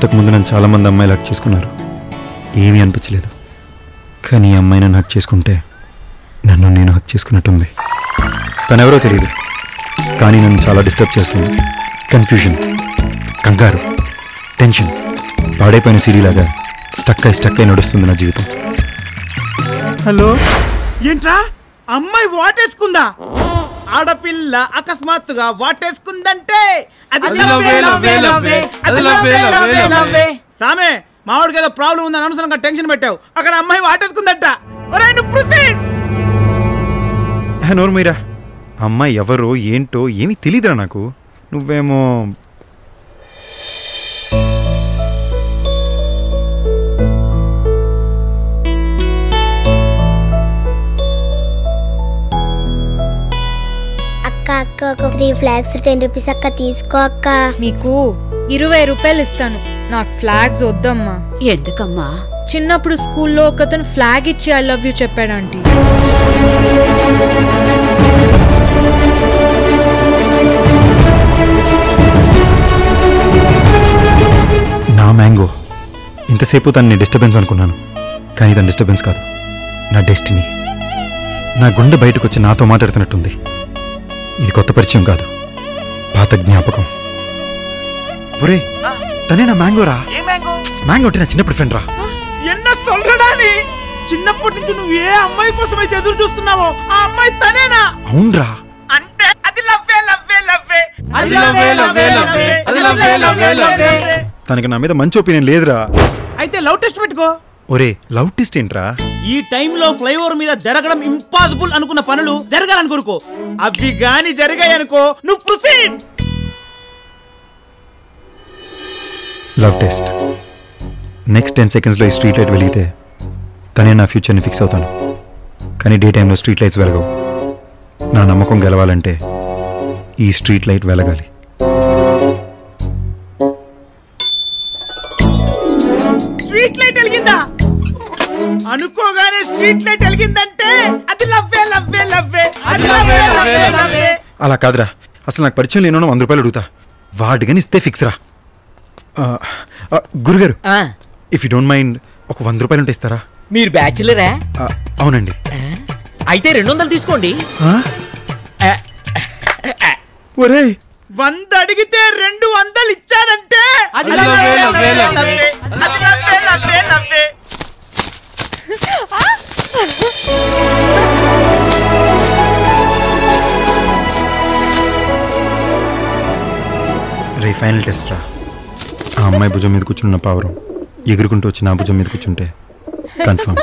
అంతకుముందు నన్ను చాలామంది అమ్మాయిలు హక్ చేసుకున్నారు, ఏమీ అనిపించలేదు. కానీ ఈ అమ్మాయి నన్ను హక్ చేసుకుంటే నన్ను నేను హక్ చేసుకున్నట్టుంది. తనెవరో తెలియదు, కానీ నన్ను చాలా డిస్టర్బ్ చేస్తుంది. కన్ఫ్యూజన్, కంగారు, టెన్షన్, పాడైపోయిన సీడీలాగా స్టక్ అయి నడుస్తుంది నా జీవితం. హలో, ఏంట్రా అమ్మాయి వాటేసుకుందా? ఆడపిల్ల అకస్మాత్తుగా వాటేసుకుందంటే సామే మావాడికి ఏదో ప్రాబ్లం ఉందని అనవసరంగా టెన్షన్ పెట్టావు. అక్కడ అమ్మాయి వాటేసుకుందట. నోరు మీరా, అమ్మాయి ఎవరో ఏంటో ఏమీ తెలీదురా నాకు. నువ్వేమో అక్క ఒక 3 ఫ్లాగ్స్ 10 రూపీస్ అక్క తీసుకో అక్క. మీకు 20 రూపాయలు ఇస్తాను, నాకు ఫ్లాగ్స్ వద్దమ్మా. ఎందుకమ్మా? చిన్నప్పుడు స్కూల్లో ఒకతను ఫ్లాగ్ ఇచ్చి ఐ లవ్ యూ చెప్పాడంటీ. నా మ్యాంగో, ఇంతసేపు తనని డిస్టర్బెన్స్ అనుకున్నాను, కానీ తన డిస్టర్బెన్స్ కాదు, నా డెస్టినీ. నా గుండె బయటకు వచ్చి నాతో మాట్లాడుతున్నట్టుంది. ఇది కొత్త పరిచయం కాదు, పాత జ్ఞాపకం. ఒరే, తనే నా మ్యాంగోరా. మ్యాంగో అంటే నా చిన్నప్పుడు ఫ్రెండ్ రా. ఎన్న సొల్రడాని, చిన్నప్పటి నుంచి నువ్వు ఏ అమ్మాయి కోసం అయితే ఎదురు చూస్తున్నావో ఆ అమ్మాయి తనేనా? అవునరా. అంటే అది లవ్వే లవ్వే లవ్వే తనకి నా మీద మంచి ఒపీనియన్ లేదురా. అయితే లవ్ టెస్ట్ పెట్టుకో. ఒరే, లవ్ టెస్ట్ ఏంట్రా? ఈ టైంలో ఫ్లైఓవర్ మీద జరగడం ఇంపాసిబుల్ అనుకున్న పనులు జరగాలని కోరుకో. అవి గాని జరిగాయనుకో, నువ్వు ప్రొసీడ్. Love test. నెక్స్ట్ 10 సెకండ్స్లో ఈ స్ట్రీట్ లైట్ వెలిగితే తనే నా ఫ్యూచర్ని ఫిక్స్ అవుతాను. కానీ డే టైంలో స్ట్రీట్ లైట్స్ వెలగవు. నా నమ్మకం గెలవాలంటే ఈ స్ట్రీట్ లైట్ వెలగాలి. స్ట్రీట్ లైట్ వెలిగిందా? అనుకోగానే స్ట్రీట్ లైట్ వెలిగిందంటే అది లవ్వే లవ్వే లవ్వే లవ్వే. అలా కాదురా, అసలు నాకు పరిచయం లేనో 100 రూపాయలు అడుగుతా, వాడిగాని ఇస్తే ఫిక్స్ రా. గురుగారు, ఇఫ్ యూ డోంట్ మైండ్ ఒక 100 రూపాయలు ఉంటే ఇస్తారా? మీరు బ్యాచులరా? అవునండి. అయితే 200 తీసుకోండి. ఒరే, 100 అడిగితే 200 ఇచ్చాడంటే అది లవ్వే లవ్వే లవ్వే లవ్వే లవ్వే. రే, ఫైనల్ టెస్ట్ రా. ఆ అమ్మాయి భుజం మీద కూర్చున్న పావురం ఎగురుకుంటూ వచ్చి నా భుజం మీద కూర్చుంటే కన్ఫర్మ్